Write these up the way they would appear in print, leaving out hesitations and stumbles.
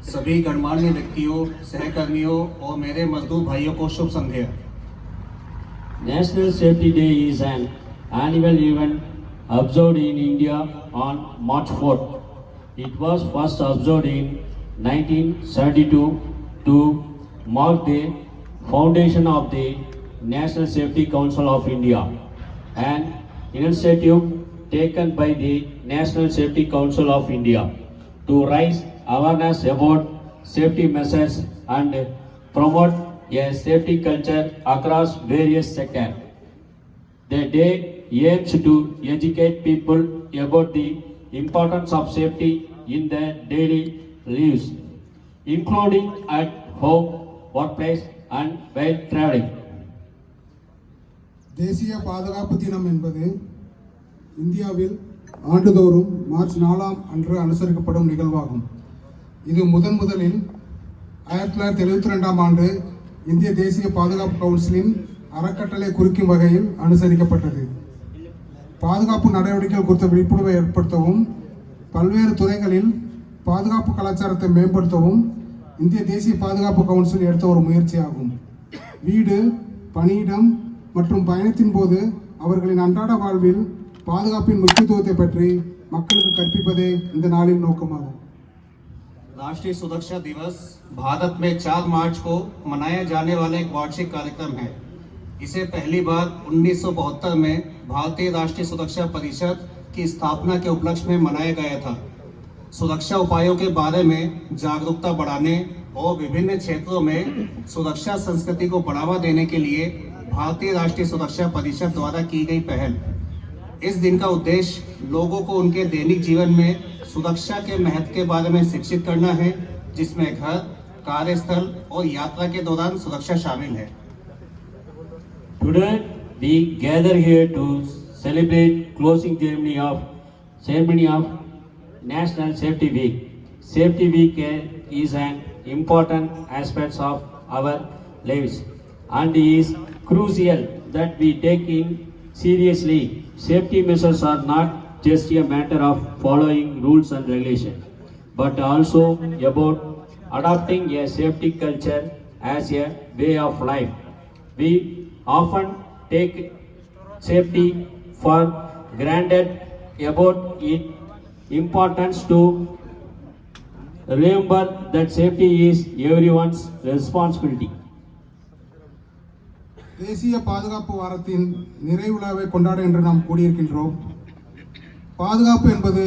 सभी गणमान्य व्यक्तियों, सहकर्मियों और मेरे मजदूर भाइयों को शुभ संध्या। National Safety Day is an annual event observed in India on March 4th. It was first observed in 1972 to mark the foundation of the National Safety Council of India, an initiative taken by the National Safety Council of India to raise awareness about safety measures and promote a safety culture across various sectors. The day aims to educate people about the importance of safety in their daily lives, including at home, workplace, and while traveling. தேசிய பாதுகாப்பு தினம் என்பது இந்தியாவில் ஆண்டுதோறும் March 4ஆம் அன்று அனுசரிக்கப்படும் நிகழ்வாகும். இது முதலில் 1972ஆம் ஆண்டு இந்திய தேசிய பாதுகாப்பு கவுன்சிலின் அறக்கட்டளை குறிக்கும் வகையில் அனுசரிக்கப்பட்டது. பாதுகாப்பு நடவடிக்கைகள் குறித்த விழிப்புணர்வை ஏற்படுத்தவும் பல்வேறு துறைகளில் பாதுகாப்பு கலாச்சாரத்தை மேம்படுத்தவும் இந்திய தேசிய பாதுகாப்பு கவுன்சில் எடுத்த ஒரு முயற்சியாகும். வீடு, பணியிடம் மற்றும் பயணத்தின் போது அவர்களின் அன்றாட வாழ்வில் பாதுகாப்பின் முக்கியத்துவத்தை பற்றி மக்களுக்கு கற்பிப்பதே இந்த நாளின் நோக்கமாகும். राष्ट्रीय सुरक्षा दिवस भारत में 4 मार्च को मनाया जाने वाला एक वार्षिक कार्यक्रम है। इसे पहली बार 1972 में भारतीय राष्ट्रीय सुरक्षा परिषद की स्थापना के उपलक्ष्य में मनाया गया था। सुरक्षा उपायों के बारे में जागरूकता बढ़ाने और विभिन्न क्षेत्रों में सुरक्षा संस्कृति को बढ़ावा देने के लिए भारतीय राष्ट्रीय सुरक्षा परिषद द्वारा की गई पहल। इस दिन का उद्देश्य लोगों को उनके दैनिक जीवन में सुरक्षा के महत्व के बारे में शिक्षित करना है, जिसमें घर, कार्यस्थल और यात्रा के दौरान सुरक्षा शामिल है। Today we gather here to celebrate closing ceremony of National Safety Week. Safety Week is an important aspect of our lives and is crucial that we take it seriously. Safety measures are not just a matter of following rules and regulations, but also about adopting a safety culture as a way of life. We often take safety for granted. About its importance to remember that safety is everyone's responsibility. தேசிய பாதுகாப்பு வாரத்தின் நிறைவு விழாவை கொண்டாட இன்று நாம் கூடியிருக்கின்றோம். பாதுகாப்பு என்பது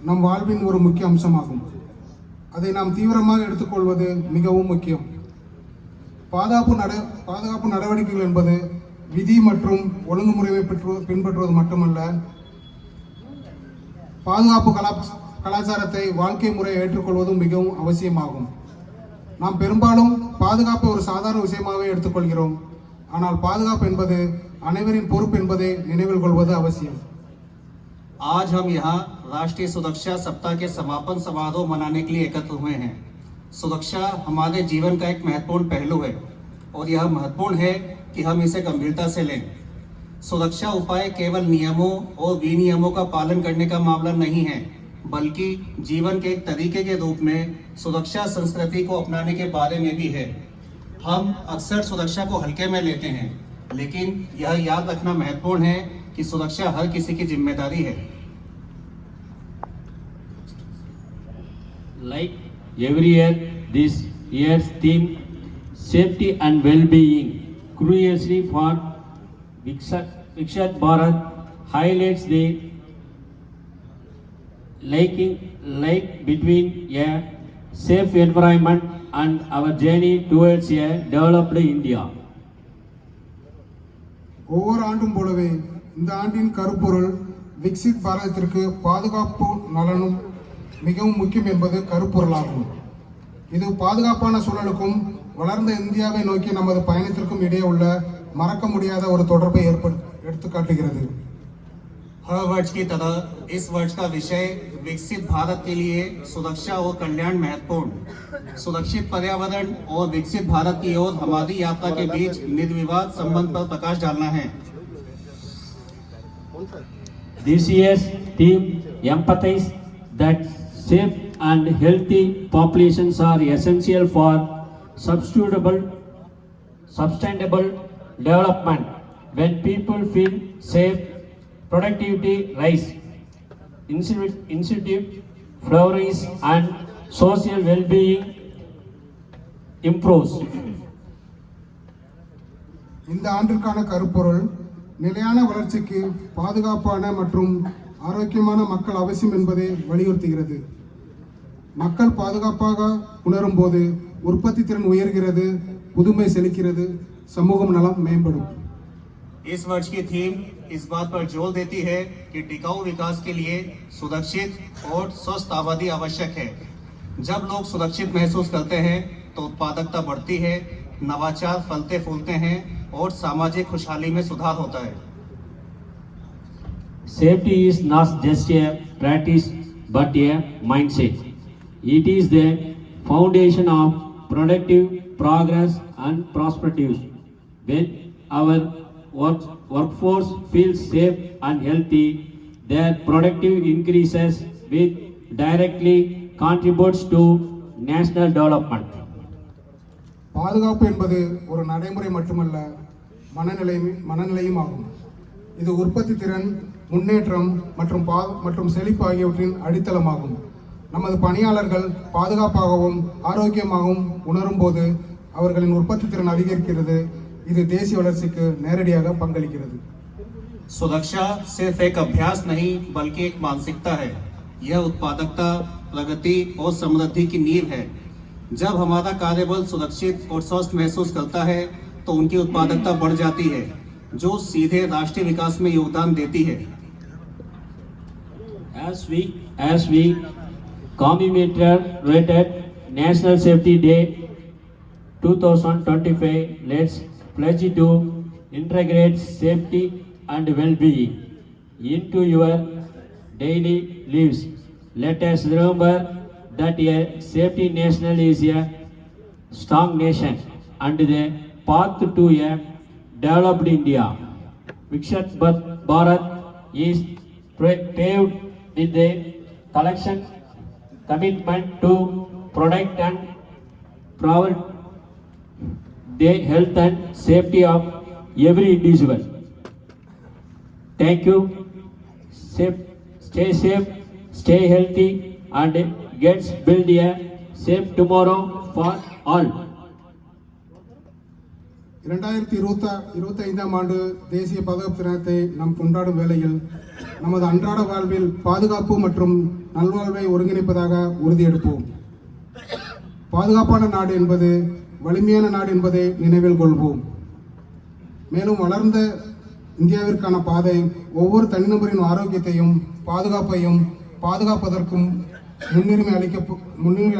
நம் வாழ்வின் ஒரு முக்கிய அம்சமாகும். அதை நாம் தீவிரமாக எடுத்துக்கொள்வது மிகவும் முக்கியம். பாதுகாப்பு நடவடிக்கைகள் என்பது விதி மற்றும் ஒழுங்குமுறையை பின்பற்றுவது மட்டுமல்ல, பாதுகாப்பு கலாச்சாரத்தை வாழ்க்கை முறையை ஏற்றுக்கொள்வதும் மிகவும் அவசியமாகும். நாம் பெரும்பாலும் பாதுகாப்பை ஒரு சாதாரண விஷயமாகவே எடுத்துக்கொள்கிறோம். ஆனால் பாதுகாப்பு என்பது அனைவரின் பொறுப்பு என்பதை நினைவில் கொள்வது அவசியம். आज हम यहाँ राष्ट्रीय सुरक्षा सप्ताह के समापन समारोह मनाने के लिए एकत्र हुए हैं। सुरक्षा हमारे जीवन का एक महत्वपूर्ण पहलू है और यह महत्वपूर्ण है कि हम इसे गंभीरता से लें। सुरक्षा उपाय केवल नियमों और विनियमों का पालन करने का मामला नहीं है, बल्कि जीवन के एक तरीके के रूप में सुरक्षा संस्कृति को अपनाने के बारे में भी है। हम अक्सर सुरक्षा को हल्के में लेते हैं, लेकिन यह याद रखना महत्वपूर्ण है कि सुरक्षा हर किसी की जिम्मेदारी है। Like every year, this year's theme, Safety and Well-being, curiously for Viksit Bharat, highlights the link between a safe environment and our journey towards a developed India. ஒவ்வொரு ஆண்டும் போலவே இந்த ஆண்டின் கருப்பொருள் விக்சித் பாரதத்திற்கு பாதுகாப்பு நலனும் மிகவும் முக்கியம் என்பது கருப்பொருளாகும். இது பாதுகாப்பான சூழலுக்கும் வளர்ந்த இந்தியாவை நோக்கி நமது பயணத்திற்கும் இடையே உள்ள மறக்க முடியாத ஒரு தொடர்பை எடுத்துக்காட்டுகிறது. हर वर्ष की तरह इस वर्ष का विषय विकसित भारत के लिए सुरक्षा और कल्याण महत्वपूर्ण, सुरक्षित पर्यावरण और विकसित भारत की ओर हमारी यात्रा के बीच निर्विवाद संबंध पर प्रकाश डालना है। This year's theme emphasizes that and healthy populations are essential for sustainable development. When people feel safe, productivity rise, incentive flourish, and social well-being improves. இந்த ஆண்டிற்கான கருப்பொருள் நிலையான வளர்ச்சிக்கு பாதுகாப்பான மற்றும் ஆரோக்கியமான மக்கள் அவசியம் என்பதை வலியுறுத்துகிறது. மக்கள் பாதுகாப்பாக உணரும் போது உற்பத்தி திறன் உயர்கிறது, புதுமை செழிக்கிறது, சமூகம் நலம் மேம்படும். इस वर्ष की थीम इस बात पर जोर देती है कि टिकाऊ विकास के लिए सुरक्षित और स्वस्थ आबादी आवश्यक है. जब लोग सुरक्षित महसूस करते हैं तो उत्पादकता बढ़ती है, नवाचार फलते फूलते हैं और सामाजिक खुशहाली में सुधार होता है. Safety is not just a practice but a mindset. It is the foundation of productive progress and prosperity. When our workforce feels safe and healthy, their productive increases, which directly contributes to national development. பாதுகாப்பு என்பது ஒரு நடைமுறை மட்டுமல்ல, மனநிலையும் ஆகும். இது உற்பத்தி திறன், முன்னேற்றம் மற்றும் செழிப்பு ஆகியவற்றின் அடித்தளமாகும். நமது பணியாளர்கள் பாதுகாப்பாகவும் ஆரோக்கியமாகவும் உணரும் போது அவர்களின் உற்பத்தி திறன் அதிகரிக்கிறது. இது தேசிய வளர்ச்சிக்கு நேரடியாக பங்களிக்கிறது. सुरक्षा सिर्फ एक अभ्यास नहीं बल्कि एक मानसिकता है. यह उत्पादकता, प्रगति और समृद्धि की नींव है. जब हमारा कार्यबल सुरक्षित और स्वस्थ महसूस करता है तो उनकी उत्पादकता बढ़ जाती है, जो सीधे राष्ट्रीय विकास में योगदान देती है. As we commemorated National Safety Day 2025, let's pledge to integrate safety and well-being into your daily lives. Let us remember that a safety nation is a strong nation and the path to a developed India. Viksit Bharat is paved with the collection commitment to protect and provide the health and safety of every individual. Thank you. Stay safe, stay healthy, and let's build a safe tomorrow for all. 2025 ஆண்டு தேசிய பாதுகாப்பு தினத்தை நாம் கொண்டாடும் வேளையில் நமது அன்றாட வாழ்வில் பாதுகாப்பு மற்றும் நல்வாழ்வை ஒருங்கிணைப்பதாக உறுதியெடுப்போம். பாதுகாப்பான நாடு என்பது வலிமையான நாடு என்பதை நினைவில் கொள்வோம். மேலும் வளர்ந்த இந்தியாவிற்கான பாதை ஒவ்வொரு தனிநபரின் ஆரோக்கியத்தையும் பாதுகாப்பதற்கும் முன்னுரிமை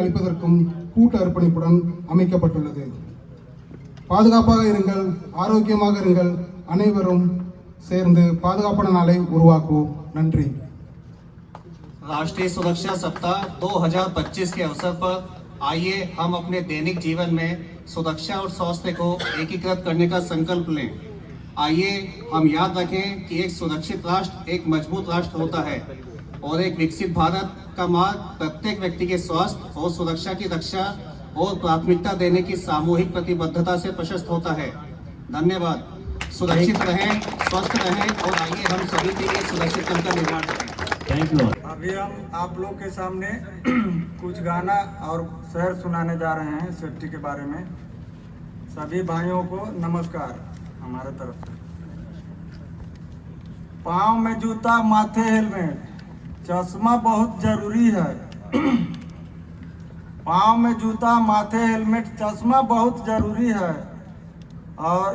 அளிப்பதற்கும் கூட்டு அர்ப்பணிப்புடன் அமைக்கப்பட்டுள்ளது. பாதுகாப்பாக இருங்கள், ஆரோக்கியமாக இருங்கள். அனைவரும் சேர்ந்து பாதுகாப்பான நாளை உருவாக்குவோம். நன்றி. राष्ट्रीय सुरक्षा सप्ताह 2025 के अवसर पर आइए हम अपने दैनिक जीवन में सुरक्षा और स्वास्थ्य को एकीकृत करने का संकल्प लें. आइए हम याद रखें कि एक सुरक्षित राष्ट्र एक मजबूत राष्ट्र होता है और एक विकसित भारत का मार्ग प्रत्येक व्यक्ति के स्वास्थ्य और सुरक्षा की रक्षा और प्राथमिकता देने की सामूहिक प्रतिबद्धता से प्रशस्त होता है. धन्यवाद. सुरक्षित रहें, स्वस्थ रहें और आइए हम सभी के लिए सुरक्षित कल का निर्माण करें. Thank you. अभी हम आप लोग के सामने कुछ गाना और शेर सुनाने जा रहे हैं सेफ्टी के बारे में. सभी भाइयों को नमस्कार हमारे तरफ से. पाँव में जूता, माथे हेलमेट, चश्मा बहुत जरूरी है. पाँव में जूता, माथे हेलमेट, चश्मा बहुत जरूरी है. और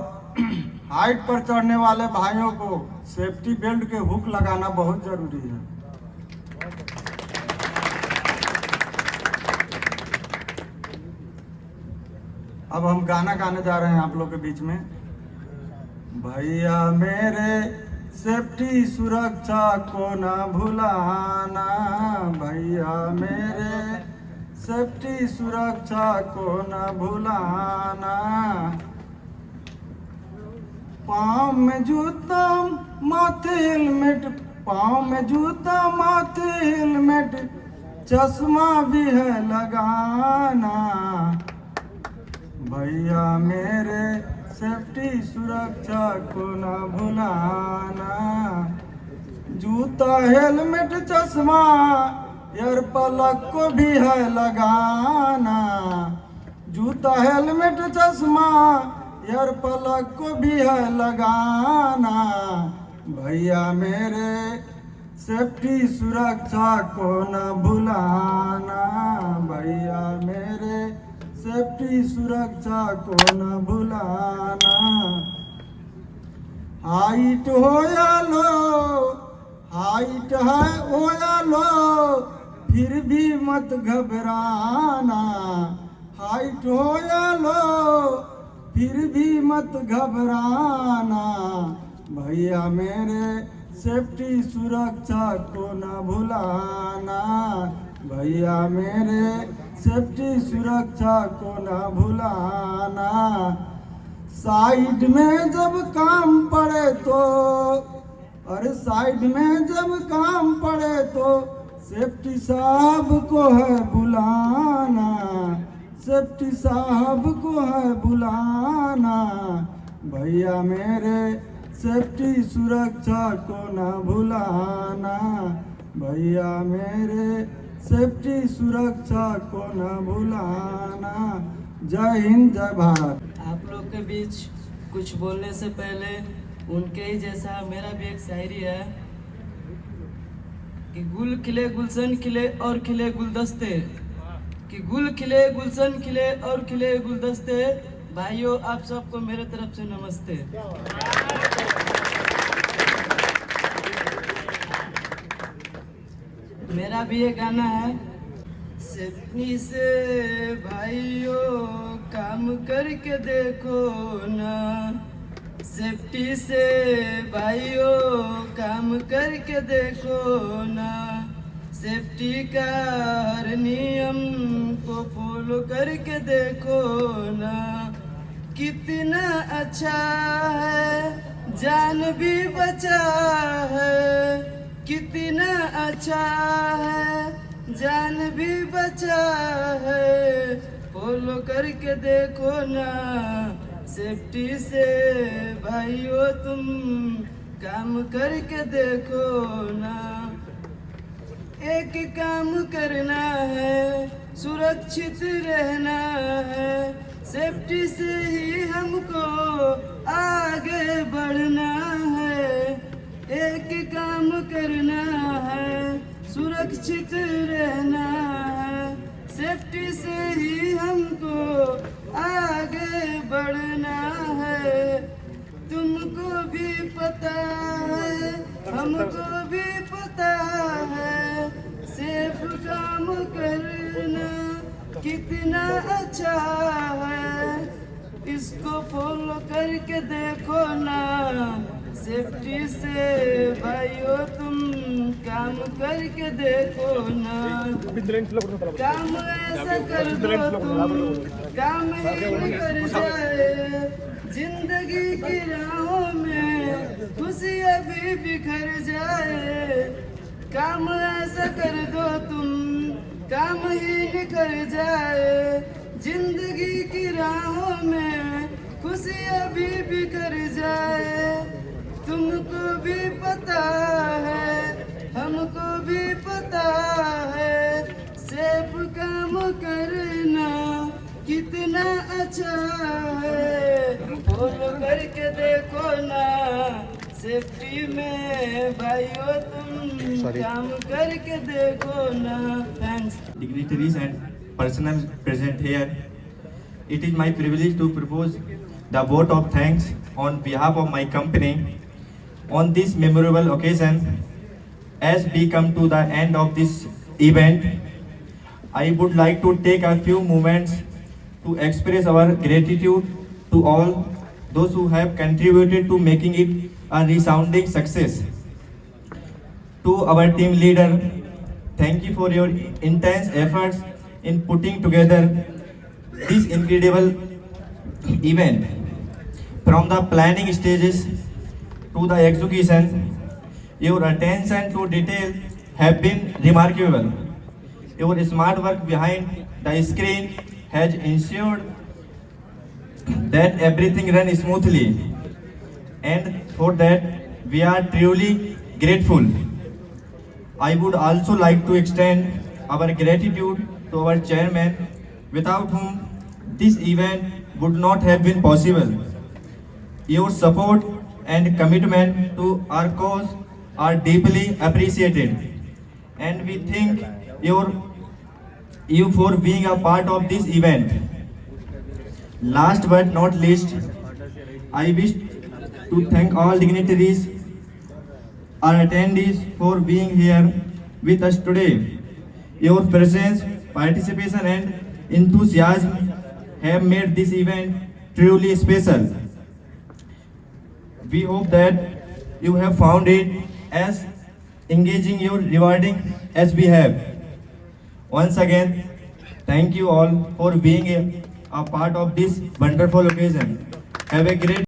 हाइट पर चढ़ने वाले भाइयों को सेफ्टी बेल्ट के हुक लगाना बहुत जरूरी है. अब हम गाना गाने जा रहे हैं आप लोग के बीच में. भैया मेरे सेफ्टी सुरक्षा को ना भुलाना, भैया मेरे सेफ्टी सुरक्षा को ना भुलाना. पाँव में जूता माथे हेलमेट, पाँव में जूता माथे हेलमेट, चश्मा भी है लगाना। भैया मेरे सेफ्टी सुरक्षा को ना भुलाना। जूता हेलमेट चश्मा एयर पलक को भी है लगाना। जूता हेलमेट चश्मा एयर पलक को भी है लगाना। भैया मेरे सेफ्टी सुरक्षा को न भुलाना। भैया मेरे सेफ्टी सुरक्षा को न भुलाना। हाइट हो या लो, हाइट है हो या लो, फिर भी मत घबराना। हाइट हो या लो, फिर भी मत घबराना। भैया मेरे सेफ्टी सुरक्षा को न भुलाना। भैया मेरे सेफ्टी सुरक्षा को न भुलाना। साइड में जब काम पड़े तो, अरे साइड में जब काम पड़े तो सेफ्टी साहब को है बुलाना। सेफ्टी साहब को है बुलाना। भैया मेरे सेफ्टी सुरक्षा को न भुलाना। भैया मेरे सेफ्टी सुरक्षा को न भुलाना। जय हिंद, जय भारत। आप लोग के बीच कुछ बोलने से पहले उनके ही जैसा मेरा भी एक शायरी है कि गुल खिले गुलशन खिले और खिले गुलदस्ते, कि गुल खिले गुलशन खिले और खिले गुलदस्ते। भाइयों आप सबको मेरे तरफ से नमस्ते। मेरा भी ये गाना है। सेफ्टी से भाइयों काम करके देखो ना। सेफ्टी से भाइयों काम करके देखो ना। सेफ्टी का हर नियम को फॉलो करके देखो ना। कितना अच्छा है जान भी बचा है। कितना अच्छा है जान भी बचा है। फॉलो करके देखो ना। सेफ्टी से भाइयों तुम काम करके देखो ना। एक काम करना है, सुरक्षित रहना है। सेफ्टी से ही हमको आगे बढ़ना है। एक काम करना है, सुरक्षित रहना है। सेफ्टी से ही हमको आगे बढ़ना है। तुमको भी पता है, हमको भी पता है। सेफ काम करना कितना अच्छा है। इसको फॉलो करके देखो ना। सेफ्टी से भाइयों तुम काम करके देखो ना। काम ऐसा कर दो तुम, काम ही कर जाए। जिंदगी की राहों में खुशी अभी बिखर जाए। काम ऐसा कर दो तुम, काम ही निखर जाए। जिंदगी की राहों में खुशी अभी बिखर जाए। तुमको भी पता है, हमको भी पता है। सेफ काम करना कितना अच्छा है। फॉलो करके देखो ना। सेफ्टी में भाइयों तुम काम करके देखो ना। Thanks. Dignitaries and personnel present here, it is my privilege to propose the vote of thanks on behalf of my company on this memorable occasion. As we come to the end of this event, I would like to take a few moments to express our gratitude to all those who have contributed to making it a resounding success. To our team leader, thank you for your intense efforts in putting together this incredible event. From the planning stages to the execution, your attention to detail have been remarkable. your smart work behind the screen has ensured that everything runs smoothly, and for that we are truly grateful. I would also like to extend our gratitude to our chairman, without whom this event would not have been possible. Your support and commitment to our cause are deeply appreciated, and we thank you for being a part of this event. Last but not least, I wish to thank all dignitaries, our attendees for being here with us today. Your presence, participation and enthusiasm have made this event truly special. We hope that you have found it as engaging or rewarding as we have. Once again, thank you all for being a part of this wonderful occasion. Have a great